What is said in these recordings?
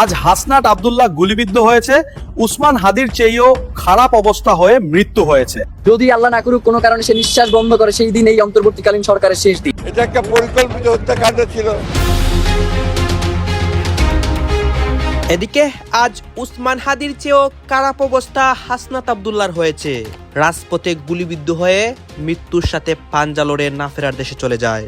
আজ হাসনাত আব্দুল্লাহ গুলিবিদ্ধ হয়েছে, উসমান হাদির চেয়েও খারাপ অবস্থা হয়ে মৃত্যু হয়েছে। যদি আল্লাহ না করুক কোনো কারণে সে নিঃশ্বাস বন্ধ করে, সেই দিন এই অন্তর্বর্তীকালীন সরকারের শেষ দিন। এটা একটা পরিকল্পিত হত্যাকাণ্ড ছিল। এদিকে আজ উসমান হাদির চেয়েও খারাপ অবস্থা হাসনাত আব্দুল্লাহর হয়েছে। রাজপথে গুলিবিদ্ধ হয়ে মৃত্যুর সাথে পাঞ্জা লড়ে না ফেরার দেশে চলে যায়।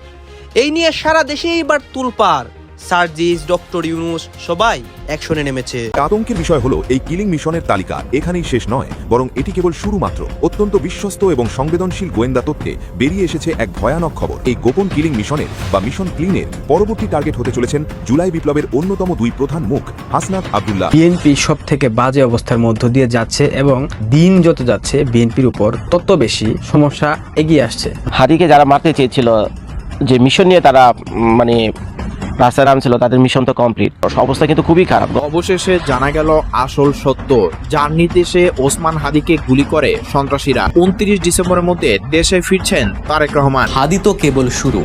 এই নিয়ে সারা দেশে এবার তুলপাড়। সার্জিস, ডক্টর ইউনুস সবাই অ্যাকশনে নেমেছে। আতঙ্কের বিষয় হলো এই কিলিং মিশনের তালিকা এখানেই শেষ নয়, বরং এটি কেবল শুরু মাত্র। অত্যন্ত বিশ্বস্ত এবং সংবেদনশীল গোয়েন্দা তথ্যে বেরিয়ে এসেছে এক ভয়ানক খবর। এই গোপন কিলিং মিশনের বা মিশন ক্লিনের পরবর্তী টার্গেট হতে চলেছেন জুলাই বিপ্লবের অন্যতম দুই প্রধান মুখ হাসনাত আব্দুল্লাহ। বিএনপি সব থেকে বাজে অবস্থার মধ্য দিয়ে যাচ্ছে এবং দিন যত যাচ্ছে বিএনপির উপর তত বেশি সমস্যা এগিয়ে আসছে। হাদিকে যারা মারতে চেয়েছিল, যে মিশন নিয়ে তারা মানে রাস্তায় নামছিল, তাদের মিশন তো কমপ্লিট। অবস্থা কিন্তু খুবই খারাপ। অবশেষে জানা গেল আসল সত্য, যার নির্দেশে ওসমান হাদিকে গুলি করে সন্ত্রাসীরা। 29 ডিসেম্বরের মধ্যে দেশে ফিরছেন তারেক রহমান। হাদি তো কেবল শুরু,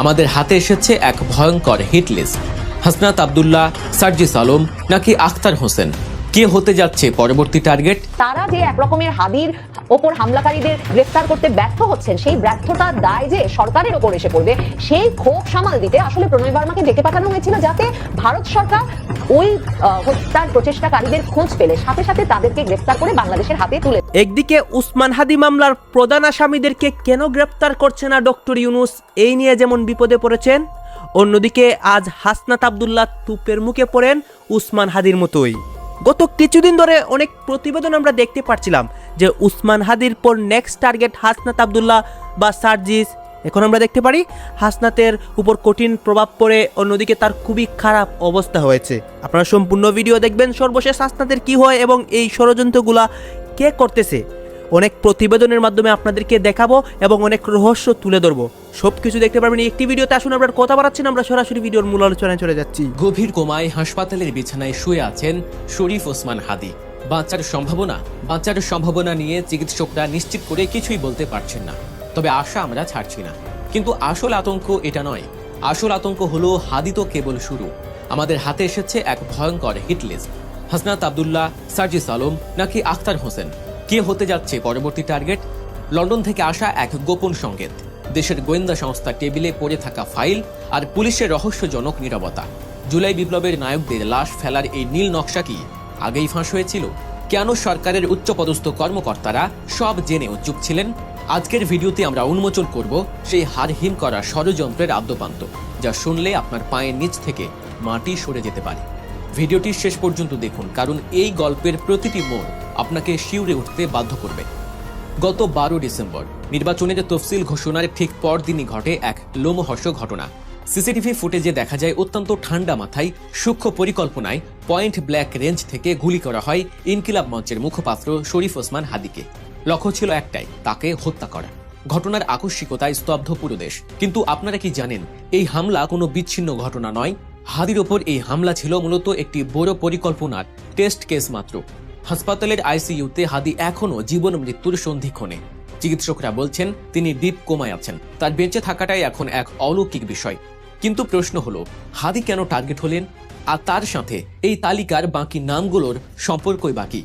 আমাদের হাতে এসেছে এক ভয়ঙ্কর হিট লিস্ট। হাসনাত আব্দুল্লাহ, সার্জিস আলম নাকি আখতার হোসেন, কে হতে যাচ্ছে পরবর্তী টার্গেট? তারা যে একরকমের হাদির ওপর হামলাকারীদের গ্রেফতার করতে ব্যর্থ হচ্ছেন, সেই ব্যর্থতার দায় যে সরকারের ওপর এসে পড়বে, সেই ক্ষোভ সামাল দিতে আসলে প্রণয় বর্মাকে ডেকে পাঠানো হয়েছিল, যাতে ভারত সরকার ওই হত্যার প্রচেষ্টাকারীদের খোঁজ পেলে সাথে সাথে তাদেরকে গ্রেফতার করে বাংলাদেশের হাতে তুলে। একদিকে উসমান হাদি মামলার প্রধান আসামিদেরকে কেন গ্রেফতার করছে না ডক্টর ইউনুস, এই নিয়ে যেমন বিপদে পড়েছেন, অন্যদিকে আজ হাসনাত আব্দুল্লাহ তুপের মুখে পড়েন উসমান হাদির মতোই। গত কিছুদিন ধরে অনেক প্রতিবেদন আমরা দেখতে পাচ্ছিলাম যে উসমান হাদির পর নেক্সট টার্গেট হাসনাত আব্দুল্লাহ বা সার্জিস। এখন আমরা দেখতে পারি হাসনাতের উপর কঠিন প্রভাব পড়ে, অন্যদিকে তার খুবই খারাপ অবস্থা হয়েছে। আপনারা সম্পূর্ণ ভিডিও দেখবেন, সর্বশেষ হাসনাতের কি হয় এবং এই ষড়যন্ত্রগুলা কে করতেছে অনেক প্রতিবেদনের মাধ্যমে আপনাদেরকে দেখাবো এবং অনেক রহস্য তুলে ধরবো। সবকিছু দেখতে পারবেন একটি ভিডিওতে। আসুন আমরা কথা বাড়াচ্ছি না, আমরা সরাসরি ভিডিওর মূল আলোচনায় চলে যাচ্ছি। গভীর কোমায় হাসপাতালের বিছানায় শুয়ে আছেন শরীফ ওসমান হাদি। বাঁচার সম্ভাবনা নিয়ে চিকিৎসকরা নিশ্চিত করে কিছুই বলতে পারছেন না, তবে আশা আমরা ছাড়ছি না। কিন্তু আসল আতঙ্ক এটা নয়, আসল আতঙ্ক হলো হাদি তো কেবল শুরু, আমাদের হাতে এসেছে এক ভয়ঙ্কর হিট লিস্ট। হাসনাত আব্দুল্লাহ, সার্জিস আলম নাকি আখতার হোসেন, কে হতে যাচ্ছে পরবর্তী টার্গেট? লন্ডন থেকে আসা এক গোপন সংকেত, দেশের গোয়েন্দা সংস্থা টেবিলে পড়ে থাকা ফাইল আর পুলিশের রহস্যজনক নীরবতা। জুলাই বিপ্লবের নায়কদের লাশ ফেলার এই নীল নকশা কি আগেই ফাঁস হয়েছিল? কেন সরকারের উচ্চপদস্থ কর্মকর্তারা সব জেনেও চুপ ছিলেন? আজকের ভিডিওতে আমরা উন্মোচন করব সেই হাড়হিম করা ষড়যন্ত্রের আদ্যপান্ত, যা শুনলে আপনার পায়ের নিচ থেকে মাটি সরে যেতে পারে। ভিডিওটি শেষ পর্যন্ত দেখুন, কারণ এই গল্পের প্রতিটি মোড় আপনাকে শিউরে উঠতে বাধ্য করবে। গত 12 ডিসেম্বর নির্বাচনের তফসিল ঘোষণার ঠিক পরদিনই ঘটে এক লোমহর্ষক ঘটনা। সিসিটিভি ফুটেজে দেখা যায় অত্যন্ত ঠান্ডা মাথায় সূক্ষ্ম পরিকল্পনায় পয়েন্ট ব্ল্যাক রেঞ্জ থেকে গুলি করা হয় ইনকিলাব মঞ্চের মুখপাত্র শরীফ ওসমান হাদিকে। লক্ষ্য ছিল একটাই, তাকে হত্যা করা। ঘটনার আকস্মিকতায় স্তব্ধ পুরো দেশ। কিন্তু আপনারা কি জানেন, এই হামলা কোনো বিচ্ছিন্ন ঘটনা নয়। হাদির ওপর এই হামলা ছিল মূলত একটি বড় পরিকল্পনার টেস্ট কেস মাত্র। হাসপাতালের আইসিইউতে হাদি এখনও জীবন মৃত্যুর সন্ধিক্ষণে। চিকিৎসকরা বলছেন তিনি ডিপ কোমায় আছেন, তার বেঁচে থাকাটাই এখন এক অলৌকিক বিষয়। কিন্তু প্রশ্ন হলো, হাদি কেন টার্গেট হলেন? আর তার সাথে এই তালিকার বাকি নামগুলোর সম্পর্কই বাকি।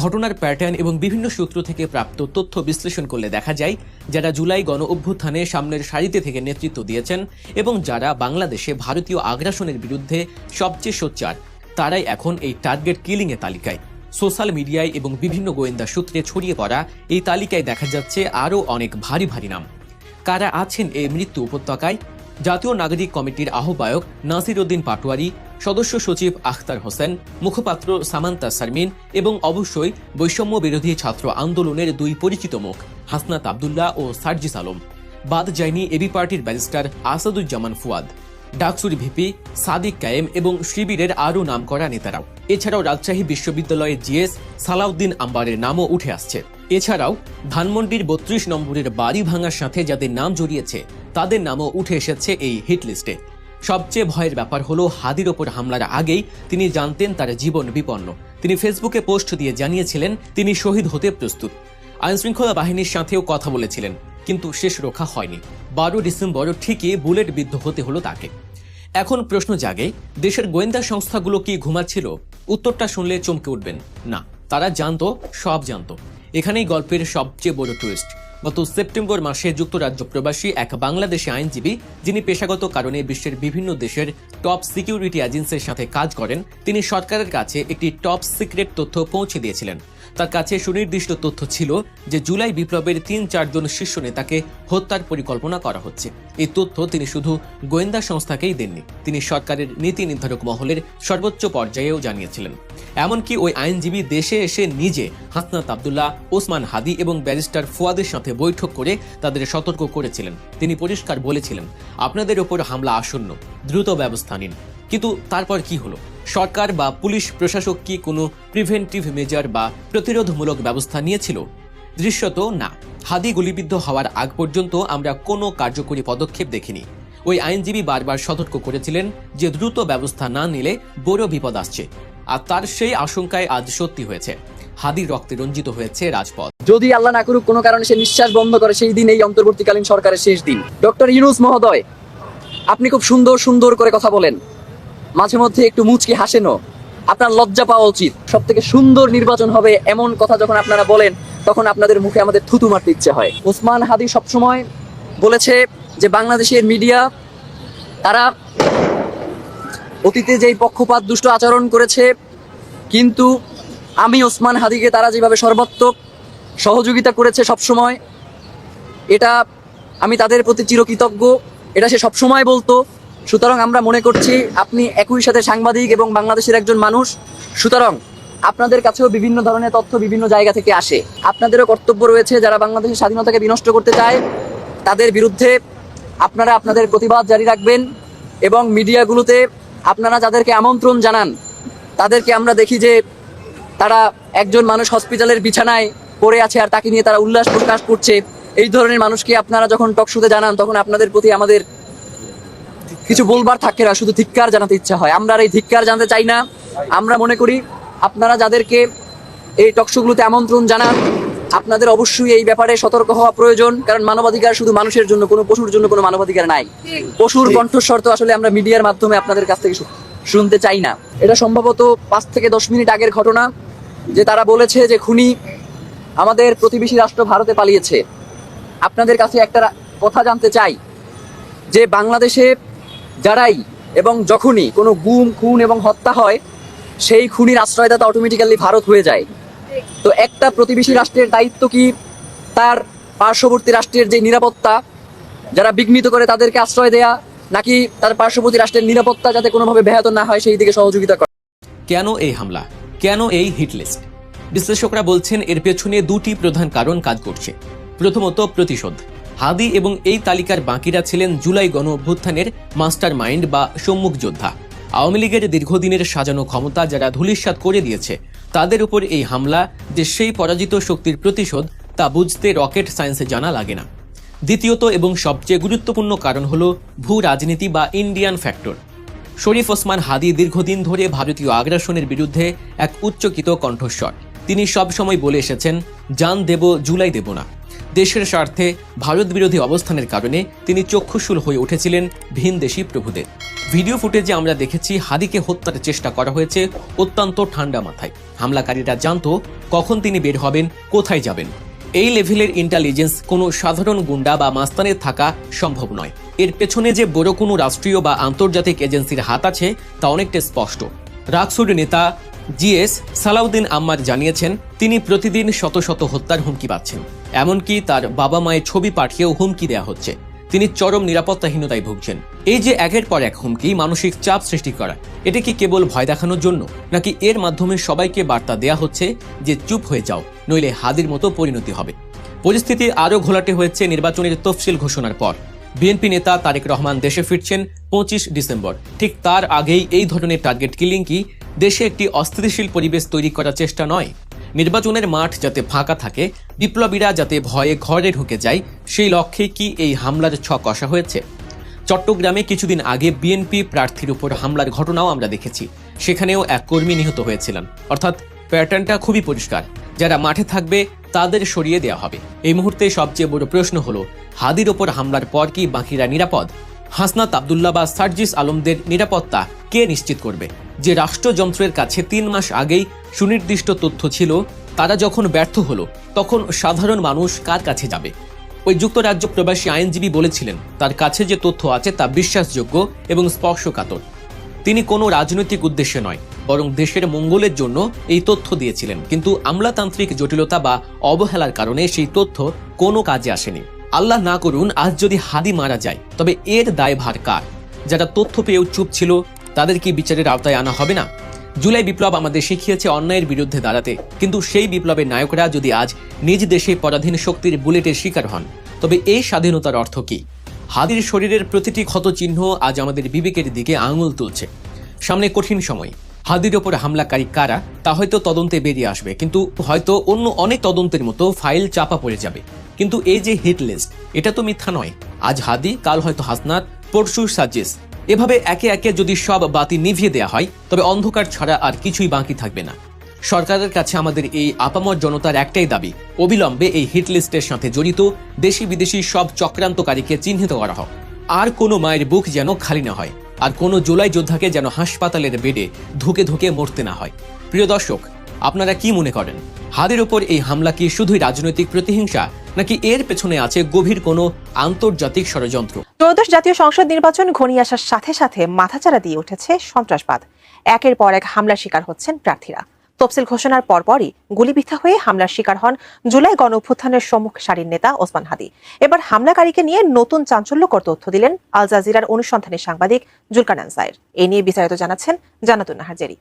ঘটনার প্যাটার্ন এবং বিভিন্ন সূত্র থেকে প্রাপ্ত তথ্য বিশ্লেষণ করলে দেখা যায়, যারা জুলাই গণ অভ্যুত্থানে সামনের সারিতে থেকে নেতৃত্ব দিয়েছেন এবং যারা বাংলাদেশে ভারতীয় আগ্রাসনের বিরুদ্ধে সবচেয়ে সোচ্চার, তারাই এখন এই টার্গেট কিলিংয়ের তালিকায়। সোশ্যাল মিডিয়ায় এবং বিভিন্ন গোয়েন্দা সূত্রে ছড়িয়ে পড়া এই তালিকায় দেখা যাচ্ছে আরও অনেক ভারী ভারী নাম। কারা আছেন এই মৃত্যু উপত্যকায়? জাতীয় নাগরিক কমিটির আহ্বায়ক নাসির উদ্দিন পাটোয়ারি, সদস্য সচিব আখতার হোসেন, মুখপাত্র সামান্তা শারমিন এবং অবশ্যই বৈষম্য বিরোধী ছাত্র আন্দোলনের দুই পরিচিত মুখ হাসনাত আব্দুল্লাহ ও সার্জিস আলম। বাদ যায়নি এবি পার্টির ব্যারিস্টার আসাদুজ্জামান ফুয়াদ, ডাকসুর ভিপি সাদিক কায়েম এবং শিবিরের আরও নামকরা নেতারাও। এছাড়াও রাজশাহী বিশ্ববিদ্যালয়ের জিএস সালাউদ্দিন আম্বারের নামও উঠে আসছে। এছাড়াও ধানমন্ডির 32 নম্বরের বাড়ি ভাঙার সাথে যাদের নাম জড়িয়েছে তাদের নামও উঠে এসেছে এই হিট লিস্টে। সবচেয়ে ভয়ের ব্যাপার হলো, হাদির ওপর হামলার আগেই তিনি জানতেন তার জীবন বিপন্ন। তিনি ফেসবুকে পোস্ট দিয়ে জানিয়েছিলেন তিনি শহীদ হতে প্রস্তুত। আইনশৃঙ্খলা বাহিনীর সাথেও কথা বলেছিলেন, কিন্তু শেষ রক্ষা হয়নি। 12 ডিসেম্বর ঠিকই বুলেট বিদ্ধ হতে হলো তাকে। এখন প্রশ্ন জাগে, দেশের গোয়েন্দা সংস্থাগুলো কি ঘুমাচ্ছিল? উত্তরটা শুনলে চমকে উঠবেন। না, তারা জানতো, সব জানতো। এখানেই গল্পের সবচেয়ে বড় টুইস্ট। গত সেপ্টেম্বর মাসে যুক্তরাজ্য প্রবাসী এক বাংলাদেশি আইনজীবী, যিনি পেশাগত কারণে বিশ্বের বিভিন্ন দেশের টপ সিকিউরিটি এজেন্সির সাথে কাজ করেন, তিনি সরকারের কাছে একটি টপ সিক্রেট তথ্য পৌঁছে দিয়েছিলেন। তার কাছে সুনির্দিষ্ট তথ্য ছিল যে জুলাই বিপ্লবের ৩-৪ জন শীর্ষ নেতাকে হত্যার পরিকল্পনা করা হচ্ছে। এই তথ্য তিনি শুধু গোয়েন্দা সংস্থাকেই দেননি, তিনি সরকারের নীতি নির্ধারক মহলের সর্বোচ্চ পর্যায়েও জানিয়েছিলেন। এমনকি ওই আইনজীবী দেশে এসে নিজে হাসনাত আব্দুল্লাহ, ওসমান হাদি এবং ব্যারিস্টার ফুয়াদের সাথে বৈঠক করে তাদের সতর্ক করেছিলেন। তিনি পরিষ্কার বলেছিলেন, আপনাদের ওপর হামলা আসন্ন, দ্রুত ব্যবস্থা নিন। কিন্তু তারপর কি হলো? সরকার বা পুলিশ প্রশাসক কি কোনো প্রিভেন্টিভ মেজার বা প্রতিরোধমূলক ব্যবস্থা নিয়েছিল? দৃশ্যত না। হাদি গুলিবিদ্ধ হওয়ার আগ পর্যন্ত আমরা কোনো কার্যকরী পদক্ষেপ দেখিনি। ওই আইনজীবী বারবার সতর্ক করেছিলেন যে দ্রুত ব্যবস্থা না নিলে বড় বিপদ আসছে। আর তার সেই আশঙ্কায় আজ সত্যি হয়েছে। হাদির রক্তে রঞ্জিত হয়েছে রাজপথ। যদি আল্লাহ না করুক কোনো কারণে সে নিঃশ্বাস বন্ধ করে, সেই দিন এই অন্তর্বর্তীকালীন সরকারের শেষ দিন। ডক্টর ইউনূস মহোদয়, আপনি খুব সুন্দর করে কথা বলেন, মাঝে মধ্যে একটু মুচকি হাসেনও। আপনার লজ্জা পাওয়া উচিত। সব থেকে সুন্দর নির্বাচন হবে এমন কথা যখন আপনারা বলেন, তখন আপনাদের মুখে আমাদের থুতু মারতে ইচ্ছে হয়। ওসমান হাদি সবসময় বলেছে যে বাংলাদেশের মিডিয়া তারা অতীতে যেই পক্ষপাত দুষ্ট আচরণ করেছে, কিন্তু আমি ওসমান হাদিকে তারা যেভাবে সর্বাত্মক সহযোগিতা করেছে সবসময়, এটা আমি তাদের প্রতি চিরকৃতজ্ঞ, এটা সে সবসময় বলতো। সুতরাং আমরা মনে করছি আপনি একই সাথে সাংবাদিক এবং বাংলাদেশের একজন মানুষ, সুতরাং আপনাদের কাছেও বিভিন্ন ধরনের তথ্য বিভিন্ন জায়গা থেকে আসে। আপনাদেরও কর্তব্য রয়েছে, যারা বাংলাদেশের স্বাধীনতাকে বিনষ্ট করতে চায় তাদের বিরুদ্ধে আপনারা আপনাদের প্রতিবাদ জারি রাখবেন। এবং মিডিয়াগুলোতে আপনারা যাদেরকে আমন্ত্রণ জানান, তাদেরকে আমরা দেখি যে তারা একজন মানুষ হসপিটালের বিছানায় পড়ে আছে আর তাকে নিয়ে তারা উল্লাস প্রকাশ করছে। এই ধরনের মানুষকে আপনারা যখন টকশোতে জানান, তখন আপনাদের প্রতি আমাদের কিছু বলবার থাকে না, শুধু ধিক্কার জানাতে ইচ্ছা হয়। আমরা আর এই ধিক্কার জানাতে চাই না। আমরা মনে করি আপনারা যাদেরকে এই টকশোগুলোতে আমন্ত্রণ জানান, আপনাদের অবশ্যই এই ব্যাপারে সতর্ক হওয়া প্রয়োজন। কারণ মানবাধিকার শুধু মানুষের জন্য, কোনো পশুর জন্য কোনো মানবাধিকার নাই। পশুর কণ্ঠস্বর তো আসলে আমরা মিডিয়ার মাধ্যমে আপনাদের কাছ থেকে শুনতে চাই না। এটা সম্ভবত 5 থেকে 10 মিনিট আগের ঘটনা, যে তারা বলেছে যে খুনি আমাদের প্রতিবেশী রাষ্ট্র ভারতে পালিয়েছে। আপনাদের কাছে একটা কথা জানতে চাই যে বাংলাদেশে যারাই এবং যখনই কোনো গুম, খুন এবং হত্যা হয়, সেই খুনির আশ্রয়দাতা অটোমেটিক্যালি ভারত হয়ে যায়। তো একটা প্রতিবেশী রাষ্ট্রের দায়িত্ব কি তার পার্শ্ববর্তী রাষ্ট্রের যে নিরাপত্তা যারা বিঘ্নিত করে তাদেরকে আশ্রয় দেয়া, নাকি তার পার্শ্ববর্তী রাষ্ট্রের নিরাপত্তা যাতে কোনোভাবে ব্যাহত না হয় সেই দিকে সহযোগিতা করা? কেন এই হামলা? কেন এই হিটলিস্ট? বিশ্লেষকরা বলছেন এর পেছনে 2টি প্রধান কারণ কাজ করছে। প্রথমত, প্রতিশোধ। হাদি এবং এই তালিকার বাকিরা ছিলেন জুলাই গণ অভ্যুত্থানের মাস্টার মাইন্ড বা সম্মুখ যোদ্ধা। আওয়ামী লীগের দীর্ঘদিনের সাজানো ক্ষমতা যারা ধূলিসাৎ করে দিয়েছে, তাদের উপর এই হামলা যে সেই পরাজিত শক্তির প্রতিশোধ, তা বুঝতে রকেট সায়েন্সে জানা লাগে না। দ্বিতীয়ত এবং সবচেয়ে গুরুত্বপূর্ণ কারণ হলো ভূ রাজনীতি বা ইন্ডিয়ান ফ্যাক্টর। শরীফ ওসমান হাদি দীর্ঘদিন ধরে ভারতীয় আগ্রাসনের বিরুদ্ধে এক উচ্চকিত কণ্ঠস্বর। তিনি সবসময় বলে এসেছেন, জান দেব, জুলাই দেব না। দেশের স্বার্থে ভারত বিরোধী অবস্থানের কারণে তিনি চক্ষুশূল হয়ে উঠেছিলেন ভিনদেশি প্রভুদের। ভিডিও ফুটেজে আমরা দেখেছি হাদিকে হত্যার চেষ্টা করা হয়েছে অত্যন্ত ঠান্ডা মাথায়। হামলাকারীরা জানতো কখন তিনি বের হবেন, কোথায় যাবেন। এই লেভেলের ইন্টেলিজেন্স কোনো সাধারণ গুন্ডা বা মাস্তানের থাকা সম্ভব নয়। এর পেছনে যে বড় কোনো রাষ্ট্রীয় বা আন্তর্জাতিক এজেন্সির হাত আছে তা অনেকটা স্পষ্ট। রাকসুর নেতা জিএস সালাউদ্দিন আম্মার জানিয়েছেন, তিনি প্রতিদিন শত শত হত্যার হুমকি পাচ্ছেন। এমনকি তার বাবা মায়ের ছবি পাঠিয়েও হুমকি দেওয়া হচ্ছে। তিনি চরম নিরাপত্তাহীনতায় ভুগছেন। এই যে একের পর এক হুমকি, মানসিক চাপ সৃষ্টি করা, এটা কি কেবল ভয় দেখানোর জন্য, নাকি এর মাধ্যমে সবাইকে বার্তা দেয়া হচ্ছে যে চুপ হয়ে যাও, নইলে হাদির মতো পরিণতি হবে? পরিস্থিতি আরও ঘোলাটে হয়েছে নির্বাচনের তফসিল ঘোষণার পর। বিএনপি নেতা তারেক রহমান দেশে ফিরছেন 25 ডিসেম্বর। ঠিক তার আগেই এই ধরনের টার্গেট কিলিং কি দেশে একটি অস্থিতিশীল পরিবেশ তৈরি করার চেষ্টা নয়? নির্বাচনের মাঠ যাতে ফাঁকা থাকে, বিপ্লবীরা যাতে ভয়ে ঘরে ঢুকে যায়, সেই লক্ষ্যে কি এই হামলার ছক কষা হয়েছে? চট্টগ্রামে কিছুদিন আগে বিএনপি প্রার্থীর উপর হামলার ঘটনাও আমরা দেখেছি। সেখানেও এক কর্মী নিহত হয়েছিলেন। অর্থাৎ প্যাটার্নটা খুবই পরিষ্কার, যারা মাঠে থাকবে তাদের সরিয়ে দেওয়া হবে। এই মুহূর্তে সবচেয়ে বড় প্রশ্ন হলো, হাদির ওপর হামলার পর কি বাকিরা নিরাপদ? হাসনাত আব্দুল্লাহ বা সার্জিস আলমদের নিরাপত্তা কে নিশ্চিত করবে? যে রাষ্ট্রযন্ত্রের কাছে 3 মাস আগেই সুনির্দিষ্ট তথ্য ছিল, তারা যখন ব্যর্থ হলো তখন সাধারণ মানুষ কার কাছে যাবে? ওই যুক্তরাজ্য প্রবাসী আইনজীবী বলেছিলেন তার কাছে যে তথ্য আছে তা বিশ্বাসযোগ্য এবং স্পর্শকাতর। তিনি কোনো রাজনৈতিক উদ্দেশ্যে নয়, বরং দেশের মঙ্গলের জন্য এই তথ্য দিয়েছিলেন। কিন্তু আমলাতান্ত্রিক জটিলতা বা অবহেলার কারণে সেই তথ্য কোনো কাজে আসেনি। আল্লাহ না করুন আজ যদি হাদি মারা যায়, তবে এর দায়ভার কার? যারা তথ্য পেয়েও চুপ ছিল তাদের কি বিচারের আওতায় আনা হবে না? জুলাই বিপ্লব আমাদের শিখিয়েছে অন্যায়ের বিরুদ্ধে দাঁড়াতে, কিন্তু সেই বিপ্লবের নায়করা যদি আজ নিজ দেশে পরাধীন শক্তির বুলেটের শিকার হন, তবে এই স্বাধীনতার অর্থ কি? হাদির শরীরের প্রতিটি ক্ষত চিহ্ন আজ আমাদের বিবেকের দিকে আঙুল তুলছে। সামনে কঠিন সময়। হাদির ওপর হামলাকারী কারা তা হয়তো তদন্তে বেরিয়ে আসবে, কিন্তু হয়তো অন্য অনেক তদন্তের মতো ফাইল চাপা পড়ে যাবে। কিন্তু এই যে হিট লিস্ট, এটা তো মিথ্যা নয়। আজ হাদি, কাল হয়তো হাসনাত, পরশু সাজিস। এভাবে একে একে যদি সব বাতি নিভিয়ে দেওয়া হয়, তবে অন্ধকার ছাড়া আর কিছুই বাকি থাকবে না। সরকারের কাছে আমাদের এই আপামর জনতার একটাই দাবি, অবিলম্বে এই হিট লিস্টের সাথে জড়িত দেশি বিদেশি সব চক্রান্তকারীকে চিহ্নিত করা হোক। আর কোনো মায়ের বুক যেন খালি না হয়, আর কোনো জুলাই যোদ্ধাকে যেন হাসপাতালের বেডে ধুকে ধুকে মরতে না হয়। প্রিয় দর্শক, আপনারা কি মনে করেন? হাদির ওপর এই হামলা কি শুধুই রাজনৈতিক প্রতিহিংসা, নাকি এর পেছনে আছে গভীর কোনো আন্তর্জাতিক ষড়যন্ত্র? ত্রয়োদশ জাতীয় সংসদ নির্বাচন ঘনিয়ে আসার সাথে সাথে মাথাচাড়া দিয়ে উঠেছে সন্ত্রাসবাদ। একের পর এক হামলার শিকার হচ্ছেন প্রার্থীরা। তফসিল ঘোষণার পরপরই গুলিবিদ্ধ হয়ে হামলার শিকার হন জুলাই গণ অভ্যুত্থানের সম্মুখ সারির নেতা ওসমান হাদি। এবার হামলাকারীকে নিয়ে নতুন চাঞ্চল্যকর তথ্য দিলেন আল জাজিরার অনুসন্ধানী সাংবাদিক জুলকারনাইন সায়ের। এ নিয়ে বিস্তারিত জানাচ্ছেন জান্নাতুন নাহার জেরি।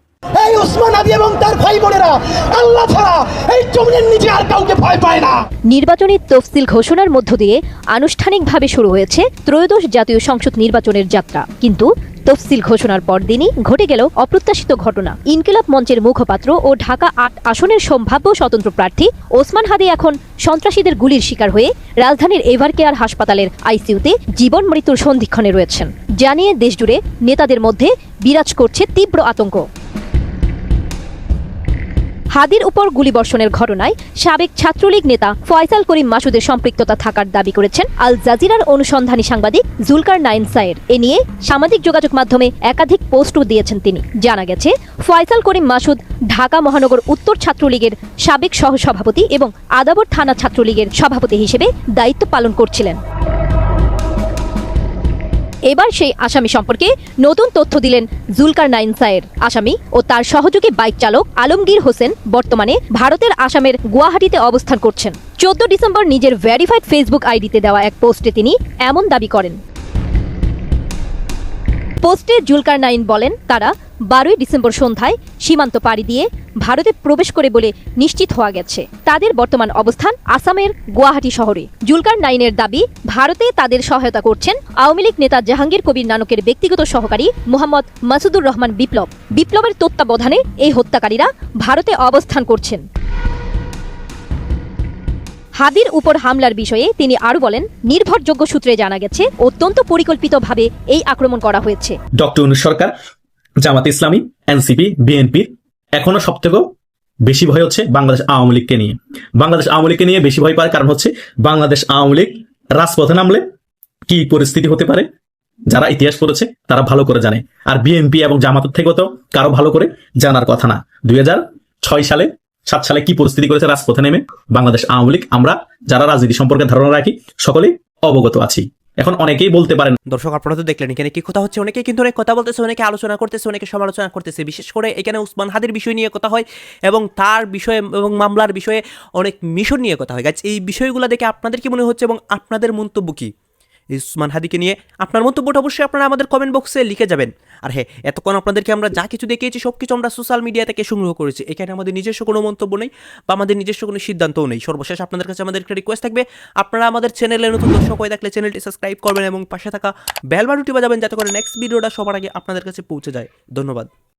এই ওসমান হাদি এবং তার ভাই বোনেরা আল্লাহ ছাড়া এই জমিনের নিচে আর কাউকে ভয় পায় না। নির্বাচনী তফসিল ঘোষণার মধ্য দিয়ে আনুষ্ঠানিকভাবে শুরু হয়েছে ত্রয়োদশ জাতীয় সংসদ নির্বাচনের যাত্রা। কিন্তু তফসিল ঘোষণার পরদিনই ঘটে গেল অপ্রত্যাশিত ঘটনা। ইনকিলাব মঞ্চের মুখপাত্র ও ঢাকা ৮ আসনের সম্ভাব্য স্বতন্ত্র প্রার্থী ওসমান হাদি এখন সন্ত্রাসীদের গুলির শিকার হয়ে রাজধানীর এভারকেয়ার হাসপাতালের আইসিইউতে জীবন মৃত্যুর সন্ধিক্ষণে রয়েছেন। জানিয়ে দেশজুড়ে নেতাদের মধ্যে বিরাজ করছে তীব্র আতঙ্ক। হাদির উপর গুলিবর্ষণের ঘটনায় সাবেক ছাত্রলীগ নেতা ফয়সাল করিম মাসুদের সম্পৃক্ততা থাকার দাবি করেছেন আল জাজিরার অনুসন্ধানী সাংবাদিক জুলকারনাইন সায়ের। এ নিয়ে সামাজিক যোগাযোগ মাধ্যমে একাধিক পোস্টও দিয়েছেন তিনি। জানা গেছে, ফয়সাল করিম মাসুদ ঢাকা মহানগর উত্তর ছাত্রলীগের সাবেক সহসভাপতি এবং আদাবর থানা ছাত্রলীগের সভাপতি হিসেবে দায়িত্ব পালন করছিলেন। এবার সেই আসামি সম্পর্কে নতুন তথ্য দিলেন জুলকারনাইন সায়ের। আসামি ও তার সহযোগী বাইক চালক আলমগীর হোসেন বর্তমানে ভারতের আসামের গুয়াহাটিতে অবস্থান করছেন। 14 ডিসেম্বর নিজের ভেরিফাইড ফেসবুক আইডিতে দেওয়া এক পোস্টে তিনি এমন দাবি করেন। পোস্টে জুলকারনাইন বলেন, তারা 12 ডিসেম্বর সন্ধ্যায় সীমান্ত পাড়ি দিয়ে ভারতে প্রবেশ করে বলে নিশ্চিত হওয়া গেছে। তাদের বর্তমান অবস্থান আসামের গুয়াহাটি শহরে। জুলকারনাইনের দাবি, ভারতে তাদের সহায়তা করছেন আওয়ামী লীগ নেতা জাহাঙ্গীর কবির নানকের ব্যক্তিগত সহকারী মোহাম্মদ মাসুদুর রহমান বিপ্লব। বিপ্লবের তত্ত্বাবধানে এই হত্যাকারীরা ভারতে অবস্থান করছেন। হাদির উপর হামলার বিষয়ে তিনি আরো বলেন, নির্ভরযোগ্য সূত্রে জানা গেছে অত্যন্ত পরিকল্পিতভাবে এই আক্রমণ করা হয়েছে। ডক্টর ইউনূস সরকার, জামাত ইসলামী, এনসিপি, বিএনপি এখনো সবথেকে বেশি ভয় হচ্ছে বাংলাদেশ আওয়ামী লীগকে নিয়ে। বাংলাদেশ আওয়ামী লীগকে নিয়ে বেশি ভয় পাওয়ার কারণ হচ্ছে বাংলাদেশ আওয়ামী লীগ রাজপথে নামলে কি পরিস্থিতি হতে পারে যারা ইতিহাস পড়েছে তারা ভালো করে জানে। আর বিএনপি এবং জামাতের থেকে তো কারো ভালো করে জানার কথা না। 2006 সালে 7 সালে কি পরিস্থিতি করেছে রাজপথে নেমে বাংলাদেশ আওয়ামী লীগ, আমরা যারা রাজনীতি সম্পর্কে ধারণা রাখি সকলেই অবগত আছি। এখন অনেকেই বলতে পারেন। দর্শক, আপনারা তো দেখলেন এখানে কি কথা হচ্ছে। অনেকেই কিন্তু অনেক কথা বলতেছে, অনেকে আলোচনা করতেছে, অনেকে সমালোচনা করতেছে। বিশেষ করে এখানে ওসমান হাদির বিষয় নিয়ে কথা হয় এবং তার বিষয়ে এবং মামলার বিষয়ে অনেক মিশন নিয়ে কথা হয়। গাইজ, এই বিষয়গুলো দেখে আপনাদের কি মনে হচ্ছে এবং আপনাদের মন্তব্য কি ওসমান হাদিকে নিয়ে? আপনার মন্তব্যটা অবশ্যই আপনারা আমাদের কমেন্ট বক্সে লিখে যাবেন। আর হ্যাঁ, এতক্ষণ আপনাদেরকে আমরা যা কিছু দেখিয়েছি সব কিছু আমরা সোশ্যাল মিডিয়া থেকে সংগ্রহ করেছি। এখানে আমাদের নিজস্ব কোনো মন্তব্য নেই বা আমাদের নিজস্ব কোনো সিদ্ধান্তও নেই। সর্বশেষ আপনাদের কাছে আমাদের একটা রিকোয়েস্ট থাকবে, আপনারা আমাদের চ্যানেলে নতুন দর্শক হয়ে থাকলে চ্যানেলটি সাবস্ক্রাইব করবেন এবং পাশে থাকা বেল বাটনটি বাজাবেন যাতে করে নেক্সট ভিডিওটা সবার আগে আপনাদের কাছে পৌঁছে যায়। ধন্যবাদ।